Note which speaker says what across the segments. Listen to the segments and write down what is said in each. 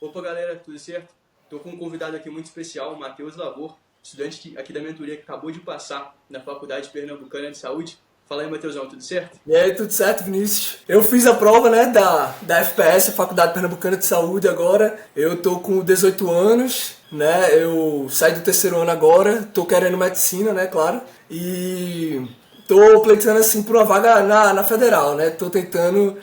Speaker 1: Opa, galera, tudo certo? Estou com um convidado aqui muito especial, o Matheus Lavor, estudante aqui da mentoria que acabou de passar na Faculdade Pernambucana de Saúde. Fala aí, Matheusão, tudo certo?
Speaker 2: E aí, tudo certo, Vinícius? Eu fiz a prova, né, da FPS, Faculdade Pernambucana de Saúde agora. Eu tô com 18 anos, né, eu saí do terceiro ano agora, tô querendo medicina, né, claro. E tô pleiteando, assim, por uma vaga na federal, né, tô tentando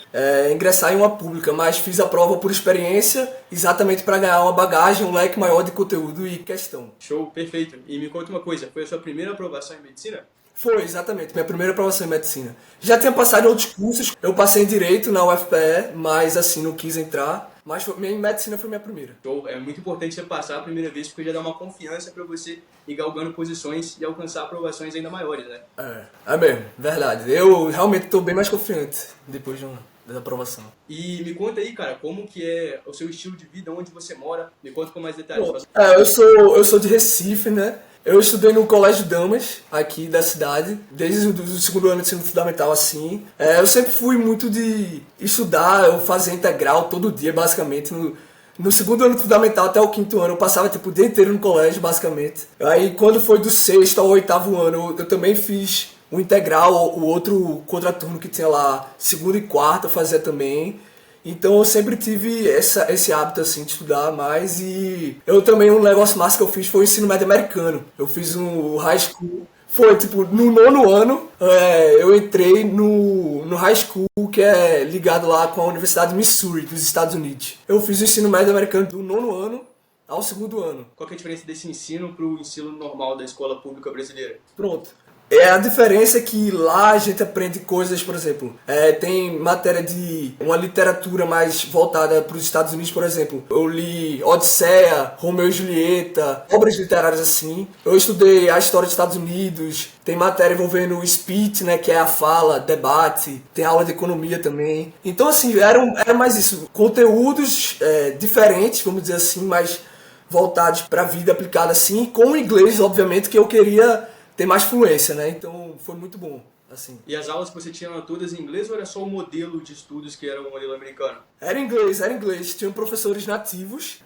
Speaker 2: ingressar em uma pública, mas fiz a prova por experiência, exatamente para ganhar uma bagagem, um leque maior de conteúdo e questão.
Speaker 1: Show, perfeito. E me conta uma coisa, foi a sua primeira aprovação em medicina?
Speaker 2: Foi, exatamente, minha primeira aprovação em medicina. Já tinha passado em outros cursos, eu passei em direito na UFPE, mas assim, não quis entrar. Mas minha medicina foi minha primeira.
Speaker 1: Show, é muito importante você passar a primeira vez porque já dá uma confiança para você ir galgando posições e alcançar aprovações ainda maiores, né?
Speaker 2: É mesmo, verdade. Eu realmente estou bem mais confiante depois da aprovação.
Speaker 1: E me conta aí, cara, como que é o seu estilo de vida, onde você mora, me conta com mais detalhes.
Speaker 2: Bom, eu sou de Recife, né? Eu estudei no Colégio Damas, aqui da cidade, desde o segundo ano de ensino fundamental, assim. Eu sempre fui muito de estudar, eu fazia integral todo dia, basicamente. No segundo ano fundamental até o quinto ano, eu passava tipo, o dia inteiro no colégio, basicamente. Aí, quando foi do sexto ao oitavo ano, eu também fiz o integral, o outro contraturno que tinha lá, segunda e quarta, eu fazia também. Então eu sempre tive esse hábito assim de estudar mais e eu também um negócio massa que eu fiz foi o ensino médio americano. Eu fiz um high school, foi tipo no nono ano eu entrei no high school que é ligado lá com a Universidade de Missouri dos Estados Unidos. Eu fiz o ensino médio americano do nono ano ao segundo ano.
Speaker 1: Qual que é a diferença desse ensino para o ensino normal da escola pública brasileira?
Speaker 2: Pronto. A diferença é que lá a gente aprende coisas, por exemplo, tem matéria de uma literatura mais voltada para os Estados Unidos, por exemplo. Eu li Odisseia, Romeu e Julieta, obras literárias assim. Eu estudei a história dos Estados Unidos, tem matéria envolvendo o speech, né, que é a fala, debate, tem aula de economia também. Então, assim, era mais isso, conteúdos diferentes, vamos dizer assim, mais voltados para a vida aplicada assim, com o inglês, obviamente, que eu queria ter mais fluência, né? Então foi muito bom, assim.
Speaker 1: E as aulas que você tinha todas em inglês ou era só o modelo de estudos que era o modelo americano?
Speaker 2: Era inglês, era inglês. Tinham professores nativos,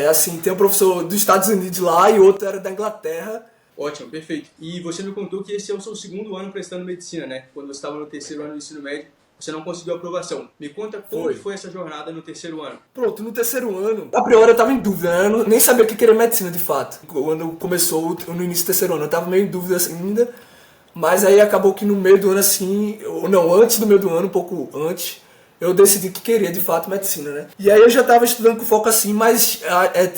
Speaker 2: assim, tem um professor dos Estados Unidos lá e outro era da Inglaterra.
Speaker 1: Ótimo, perfeito. E você me contou que esse é o seu segundo ano prestando medicina, né? Quando você estava no terceiro ano do ensino médio, você não conseguiu aprovação. Me conta como que foi essa jornada no terceiro ano.
Speaker 2: Pronto, no terceiro ano, a priori eu tava em dúvida, né? Eu nem sabia o que queria medicina de fato. Quando começou no início do terceiro ano, eu tava meio em dúvida ainda. Mas aí acabou que no meio do ano assim, ou não, antes do meio do ano, um pouco antes, eu decidi que queria de fato medicina, né? E aí eu já tava estudando com foco assim, mas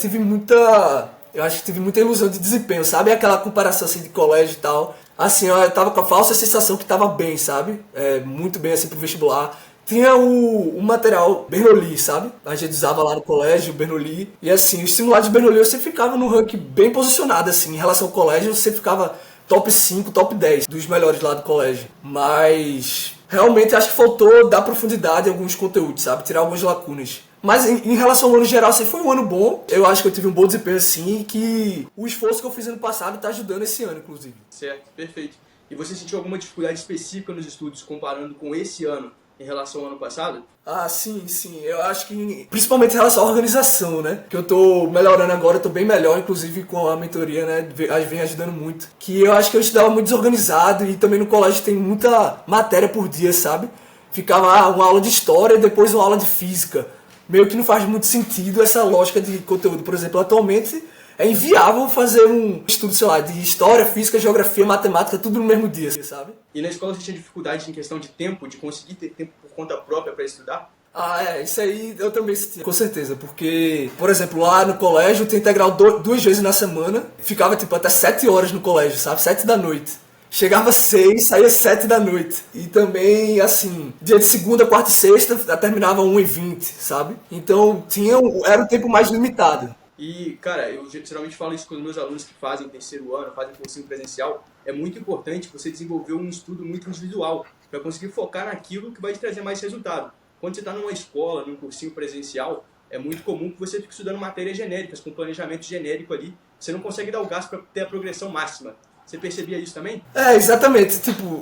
Speaker 2: tive muita. Eu acho que tive muita ilusão de desempenho, sabe? Aquela comparação assim de colégio e tal. Assim, eu tava com a falsa sensação que tava bem, sabe? Muito bem assim pro vestibular. Tinha o material Bernoulli, sabe? A gente usava lá no colégio, o Bernoulli. E assim, os simulados de Bernoulli eu sempre ficava no ranking bem posicionado, assim. Em relação ao colégio, eu sempre ficava top 5, top 10 dos melhores lá do colégio. Mas realmente acho que faltou dar profundidade em alguns conteúdos, sabe? Tirar algumas lacunas. Mas em relação ao ano geral, assim, foi um ano bom. Eu acho que eu tive um bom desempenho, assim, e que o esforço que eu fiz ano passado tá ajudando esse ano, inclusive.
Speaker 1: Certo, perfeito. E você sentiu alguma dificuldade específica nos estudos comparando com esse ano em relação ao ano passado?
Speaker 2: Ah, sim, sim. Eu acho que, principalmente em relação à organização, né? Que eu tô melhorando agora, eu tô bem melhor, inclusive com a mentoria, né? Vem ajudando muito. Que eu acho que eu estudava muito desorganizado e também no colégio tem muita matéria por dia, sabe? Ficava uma aula de história e depois uma aula de física. Meio que não faz muito sentido essa lógica de conteúdo. Por exemplo, atualmente é inviável fazer um estudo, sei lá, de história, física, geografia, matemática, tudo no mesmo dia, sabe?
Speaker 1: E na escola você tinha dificuldade em questão de tempo, de conseguir ter tempo por conta própria para estudar?
Speaker 2: Isso aí eu também senti, com certeza, porque, por exemplo, lá no colégio eu tinha integral duas vezes na semana, ficava tipo até 7 horas no colégio, sabe? 7 da noite. Chegava 6, saía 7 da noite. E também, assim, dia de segunda, quarta e sexta, terminava 1h20, sabe? Então era um tempo mais limitado.
Speaker 1: E, cara, eu geralmente falo isso com os meus alunos que fazem terceiro ano, fazem cursinho presencial. É muito importante você desenvolver um estudo muito individual, para conseguir focar naquilo que vai te trazer mais resultado. Quando você está numa escola, num cursinho presencial, é muito comum que você fique estudando matérias genéricas, com planejamento genérico ali. Você não consegue dar o gasto para ter a progressão máxima. Você percebia isso também?
Speaker 2: Exatamente. Tipo,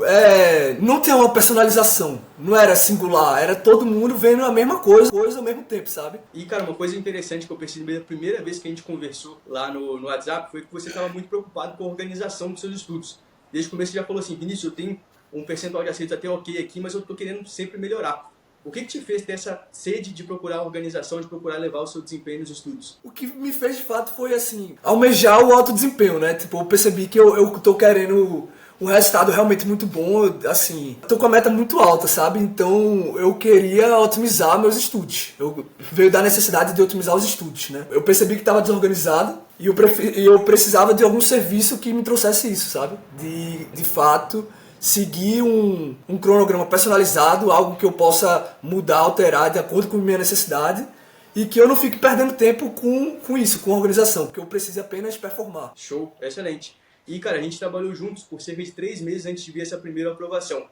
Speaker 2: não tinha uma personalização. Não era singular. Era todo mundo vendo a mesma coisa ao mesmo tempo, sabe?
Speaker 1: E, cara, uma coisa interessante que eu percebi a primeira vez que a gente conversou lá no WhatsApp foi que você estava muito preocupado com a organização dos seus estudos. Desde o começo você já falou assim, Vinícius, eu tenho um percentual de acertos até ok aqui, mas eu estou querendo sempre melhorar. O que te fez ter essa sede de procurar organização, de procurar levar o seu desempenho nos estudos?
Speaker 2: O que me fez de fato foi assim, almejar o alto desempenho, né? Tipo, eu percebi que eu tô querendo um resultado realmente muito bom, assim, tô com a meta muito alta, sabe? Então eu queria otimizar meus estudos. Veio da necessidade de otimizar os estudos, né? Eu percebi que estava desorganizado e eu precisava de algum serviço que me trouxesse isso, sabe? De fato seguir um cronograma personalizado, algo que eu possa mudar, alterar de acordo com a minha necessidade e que eu não fique perdendo tempo com isso, com a organização, porque eu preciso apenas performar.
Speaker 1: Show, excelente. E, cara, a gente trabalhou juntos por cerca de 3 meses antes de ver essa primeira aprovação.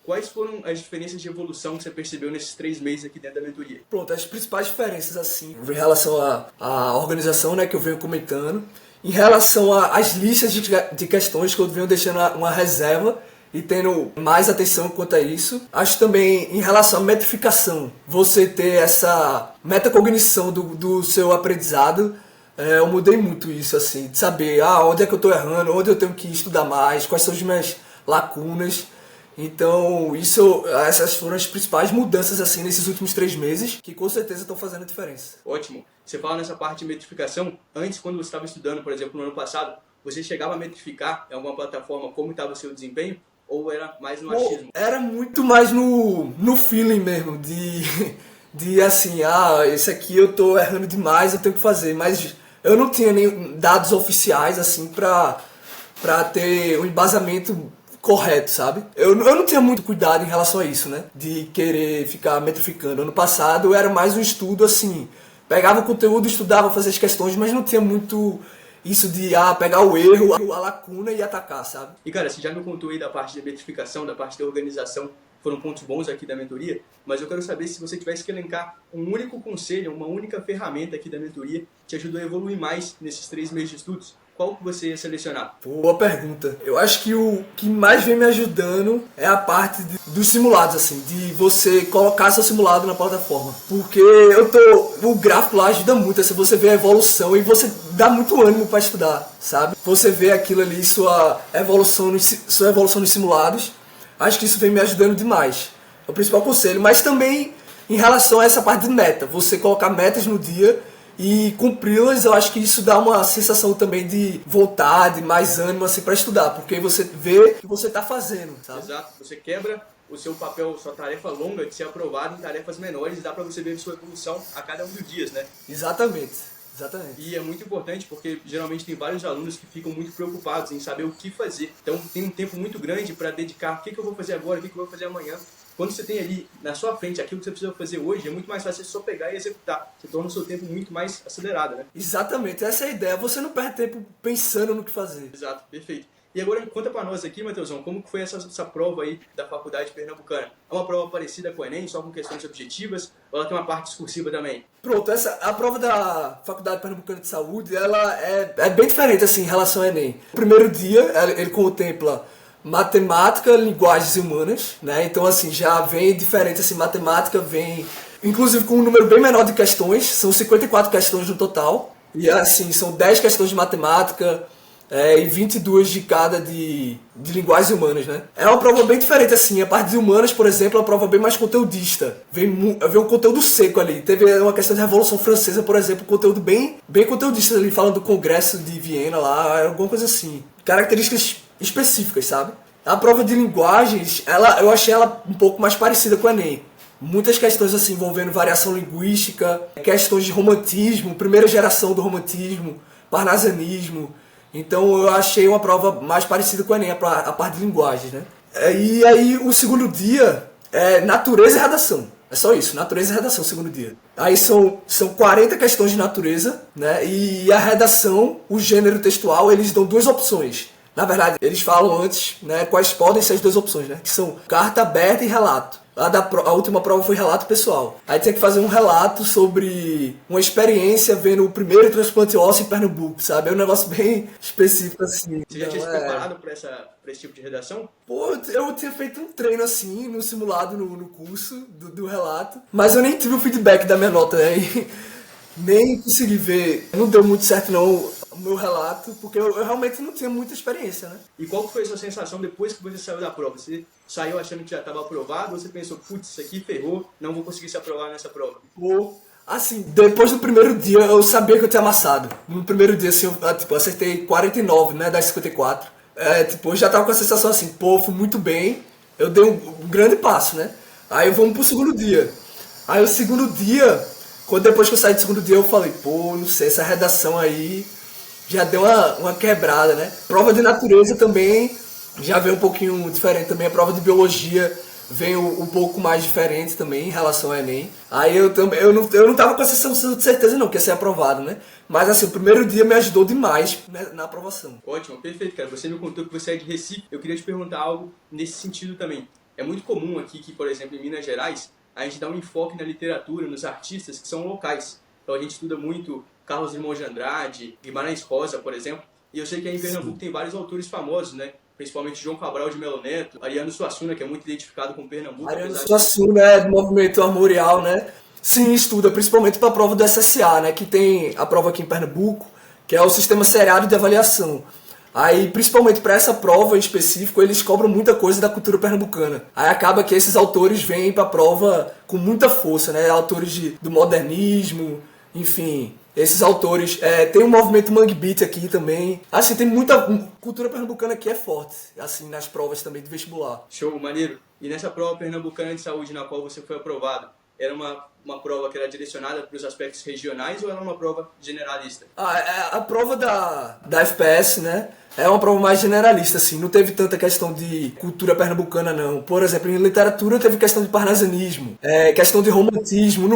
Speaker 1: Quais foram as diferenças de evolução que você percebeu nesses 3 meses aqui dentro da mentoria?
Speaker 2: Pronto, as principais diferenças, assim, em relação à organização, né, que eu venho comentando, em relação às listas de questões que eu venho deixando uma reserva, e tendo mais atenção quanto a isso. Acho também em relação à metrificação, você ter essa metacognição do seu aprendizado, eu mudei muito isso, assim, de saber onde é que eu estou errando, onde eu tenho que estudar mais, quais são as minhas lacunas. Então, essas foram as principais mudanças assim nesses últimos 3 meses, que com certeza estão fazendo a diferença.
Speaker 1: Ótimo. Você fala nessa parte de metrificação, antes quando você estava estudando, por exemplo, no ano passado, você chegava a metrificar em alguma plataforma como estava o seu desempenho? Ou era mais no achismo?
Speaker 2: Era muito mais no feeling mesmo, de assim, esse aqui eu tô errando demais, eu tenho que fazer. Mas eu não tinha nem dados oficiais, assim, pra ter um embasamento correto, sabe? Eu não tinha muito cuidado em relação a isso, né? De querer ficar metrificando. Ano passado era mais um estudo, assim, pegava o conteúdo, estudava, fazia as questões, mas não tinha muito isso de pegar o erro, a lacuna e atacar, sabe?
Speaker 1: E, cara, você já me contou aí da parte de metrificação, da parte da organização, foram pontos bons aqui da mentoria, mas eu quero saber se você tivesse que elencar um único conselho, uma única ferramenta aqui da mentoria que te ajudou a evoluir mais nesses 3 meses de estudos, qual que você ia selecionar?
Speaker 2: Boa pergunta. Eu acho que o que mais vem me ajudando é a parte dos simulados, assim, de você colocar seu simulado na plataforma. Porque o gráfico lá ajuda muito, assim, você vê a evolução e você dá muito ânimo para estudar, sabe? Você vê aquilo ali, sua evolução nos simulados. Acho que isso vem me ajudando demais. É o principal conselho, mas também em relação a essa parte de meta, você colocar metas no dia e cumpri-las, eu acho que isso dá uma sensação também de vontade, mais ânimo assim para estudar, porque você vê que você está fazendo, sabe?
Speaker 1: Exato, você quebra o seu papel, sua tarefa longa de ser aprovado em tarefas menores, dá para você ver sua evolução a cada um dos dias, né?
Speaker 2: Exatamente.
Speaker 1: E é muito importante porque geralmente tem vários alunos que ficam muito preocupados em saber o que fazer. Então tem um tempo muito grande para dedicar, o que eu vou fazer agora, o que eu vou fazer amanhã. Quando você tem ali na sua frente aquilo que você precisa fazer hoje, é muito mais fácil você só pegar e executar. Você torna o seu tempo muito mais acelerado, né?
Speaker 2: Exatamente, essa é a ideia. Você não perde tempo pensando no que fazer.
Speaker 1: Exato, perfeito. E agora conta pra nós aqui, Matheusão, como que foi essa prova aí da Faculdade Pernambucana? É uma prova parecida com o Enem, só com questões objetivas, ou ela tem uma parte discursiva também?
Speaker 2: Pronto, a prova da Faculdade Pernambucana de Saúde, ela é bem diferente assim em relação ao Enem. O primeiro dia, ele contempla matemática, linguagens e humanas, né? Então assim, já vem diferente assim, matemática vem inclusive com um número bem menor de questões, são 54 questões no total. E assim, são 10 questões de matemática, e 22 de cada de linguagens humanas, né? É uma prova bem diferente, assim. A parte de humanas, por exemplo, é uma prova bem mais conteudista. Vem um conteúdo seco ali. Teve uma questão de Revolução Francesa, por exemplo, conteúdo bem conteudista ali, falando do Congresso de Viena lá, alguma coisa assim. Características específicas, sabe? A prova de linguagens, eu achei ela um pouco mais parecida com o Enem. Muitas questões assim envolvendo variação linguística, questões de romantismo, primeira geração do romantismo, parnasianismo. Então eu achei uma prova mais parecida com o Enem, a parte de linguagens, né? E aí o segundo dia é natureza e redação. É só isso, natureza e redação, segundo dia. Aí são 40 questões de natureza, né? E a redação, o gênero textual, eles dão 2 opções. Na verdade, eles falam antes, né, quais podem ser as 2 opções, né? Que são carta aberta e relato. A última prova foi relato pessoal. Aí tinha que fazer um relato sobre uma experiência vendo o primeiro transplante ósseo em Pernambuco, sabe? É um negócio bem específico assim.
Speaker 1: Você já tinha se preparado para esse tipo de redação?
Speaker 2: Pô, eu tinha feito um treino assim, no simulado, no curso do relato, mas eu nem tive o feedback da minha nota, né? Nem consegui ver, não deu muito certo não o meu relato, porque eu realmente não tinha muita experiência, né?
Speaker 1: E qual foi a sua sensação depois que você saiu da prova? Você saiu achando que já estava aprovado ou você pensou, putz, isso aqui ferrou, não vou conseguir se aprovar nessa prova?
Speaker 2: Pô, assim, depois do primeiro dia eu sabia que eu tinha amassado. No primeiro dia, assim, eu acertei 49, né, das 54. Eu já tava com a sensação assim, pô, fui muito bem, eu dei um grande passo, né? Aí vamos pro segundo dia. Aí o segundo dia, depois que eu saí do segundo dia, eu falei, pô, não sei, essa redação aí já deu uma quebrada, né? Prova de natureza também já veio um pouquinho diferente também. A prova de biologia veio um pouco mais diferente também em relação ao Enem. Aí eu não tava com a sensação de certeza não que ia ser aprovado, né? Mas assim, o primeiro dia me ajudou demais na aprovação.
Speaker 1: Ótimo, perfeito, cara. Você me contou que você é de Recife. Eu queria te perguntar algo nesse sentido também. É muito comum aqui que, por exemplo, em Minas Gerais, a gente dá um enfoque na literatura, nos artistas que são locais. Então a gente estuda muito Carlos Drummond de Andrade, Guimarães Rosa, por exemplo. E eu sei que aí em Pernambuco tem vários autores famosos, né? Principalmente João Cabral de Melo Neto, Ariano Suassuna, que é muito identificado com Pernambuco.
Speaker 2: Ariano Suassuna é do movimento armorial, né? Sim, estuda principalmente para a prova do SSA, né? Que tem a prova aqui em Pernambuco, que é o Sistema Seriado de Avaliação. Aí, principalmente para essa prova em específico, eles cobram muita coisa da cultura pernambucana. Aí acaba que esses autores vêm para a prova com muita força, né? Autores do modernismo, enfim, esses autores. Tem um movimento Mangue Beat aqui também. Assim, tem muita cultura pernambucana que é forte, assim, nas provas também de vestibular.
Speaker 1: Show, maneiro. E nessa prova pernambucana de saúde na qual você foi aprovado, era uma prova que era direcionada para os aspectos regionais ou era uma prova generalista?
Speaker 2: A prova da FPS, né, é uma prova mais generalista, assim, não teve tanta questão de cultura pernambucana, não. Por exemplo, em literatura teve questão de parnasianismo, questão de romantismo,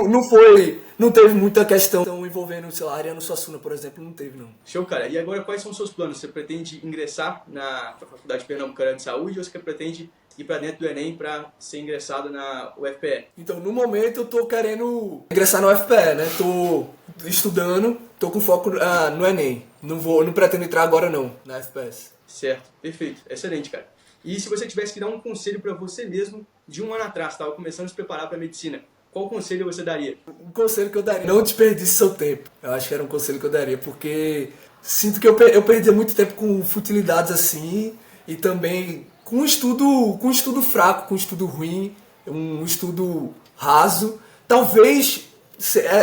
Speaker 2: não teve muita questão envolvendo, sei lá, Ariano Suassuna, por exemplo, não teve, não.
Speaker 1: Show, cara. E agora, quais são os seus planos? Você pretende ingressar na Faculdade Pernambucana de Saúde ou você pretende ir para dentro do Enem para ser ingressado na UFPE?
Speaker 2: Então, no momento, eu tô querendo ingressar na UFPE, né? Tô estudando, tô com foco no Enem. Não pretendo entrar agora, não, na FPS.
Speaker 1: Certo, perfeito. Excelente, cara. E se você tivesse que dar um conselho para você mesmo de um ano atrás, estava começando a se preparar para a medicina, qual conselho você daria?
Speaker 2: Um conselho que eu daria: não desperdice seu tempo. Eu acho que era um conselho que eu daria, porque sinto que eu perdia muito tempo com futilidades assim, e também com estudo fraco, com estudo ruim, um estudo raso. Talvez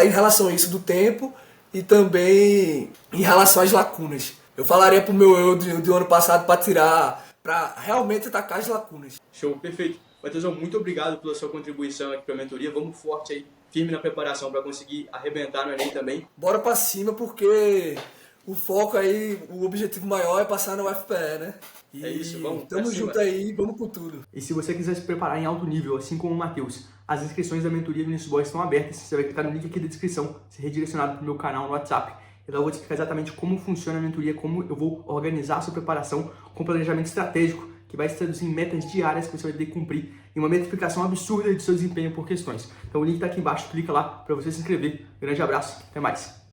Speaker 2: em relação a isso do tempo e também em relação às lacunas. Eu falaria pro meu eu do ano passado para realmente atacar as lacunas.
Speaker 1: Show, perfeito. Matheusão, muito obrigado pela sua contribuição aqui para a mentoria. Vamos forte aí, firme na preparação para conseguir arrebentar no Enem também.
Speaker 2: Bora para cima, porque o foco aí, o objetivo maior é passar na UFPE, né? E
Speaker 1: é isso, vamos.
Speaker 2: Tamo junto aí, vamos com tudo.
Speaker 1: E se você quiser se preparar em alto nível, assim como o Matheus, as inscrições da mentoria do Vinícius Boy estão abertas. Você vai clicar no link aqui da descrição, ser redirecionado para o meu canal no WhatsApp. Eu vou te explicar exatamente como funciona a mentoria, como eu vou organizar a sua preparação com planejamento estratégico, que vai se traduzir em metas diárias que você vai ter que cumprir e uma metrificação absurda de seu desempenho por questões. Então o link está aqui embaixo, clica lá para você se inscrever. Grande abraço, até mais.